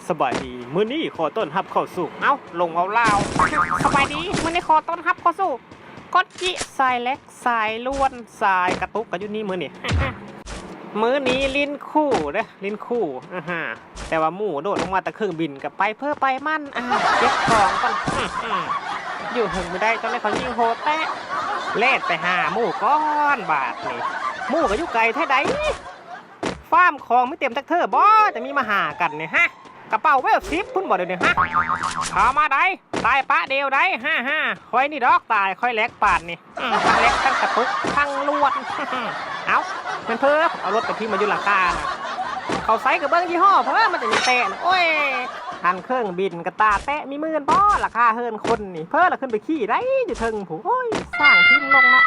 สบายดีมื้อนี้ขอต้อนรับเข้าสู่ลงเอาลาวสบายดีมื้อนี้ขอต้อนรับเข้าสู่กดจิสายเล็กสายล้วนสายกระตุกกันอยู่นี่มื้อนี้ มื้อนี้ลิ้นคู่เด้อลิ้นคู่แต่ว่าหมู่โดดลงมาแต่เครื่องบินกับไปเพื่อไปมั่นเก็บของก่อนอยู่หึงไม่ได้ตอนนี้เขายิงโหดแตะเล่ไปหาหมู่ก้อนบาทนี่หมู่ก็อยู่ไกลแท้ใดฟาร์มของไม่เต็มจักเธอบ่จะมีมาหากันเนี่ยฮะกระเป๋าเวลซิปพุ่นบ่เดี๋ยวนี้ฮะเข้ามาได้ตายปะเดียวได้คอยนี่ดอกตายคอยเล็กปานนี่ทั้งเล็กทั้งกระตุกทั้งลวดเอาเป็นเพิ่มเอารถไปที่มาอยู่หลังคาเขาไซกับเบิ้งยี่ห้อเพิ่มมันจะมีเตะโอ้ยทันเครื่องบินกระตาแตะมีหมื่นบ่ราคาเฮินคนนี่เพิ่มละขึ้นไปขี่ได้อยู่ถึงผู้โอ้ยสร้างทิ้งลงเนาะ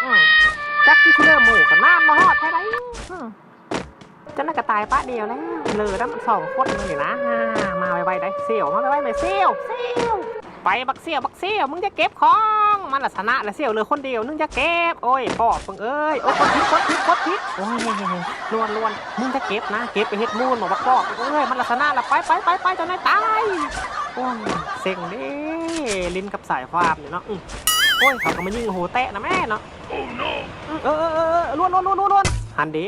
จักที่เชื่อหมู่กับน้ำมาฮอดแท้ไรจะน่ากระตายปะเดียวแล้วเลยแล้วมัน2 คนเลยนะมาไวๆได้เสี่ยวมาไวๆไปเสี่ยวไปบักเสี่ยวมึงจะเก็บของมันลักษณะและเสี่ยวเลยคนเดียวนึงจะเก็บโอ้ยปอบเอ้ยโอ้ยคดพิษโอ้ยล้วนมึงจะเก็บนะเก็บไปเฮ็ดมูลบอกว่าปอบเอ้ยมันลักษณะละไปจนได้ตายโอ้ยเซ็งดิลิ้นกับสายความเนี่ยเนาะโอ้ยเขาก็มายิงโหแตะนะแม่เนาะล้วนหันเด้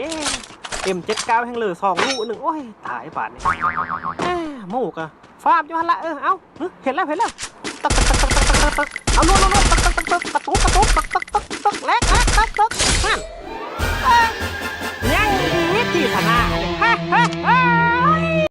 M79แห่งเหลือ2 ลูก1โอ้ยตายป่านนี้หมูกอะฟาร์มอยู่หันละเอาเห็นแล้วตักเอาล้วนตักประตูตักแลกนั่น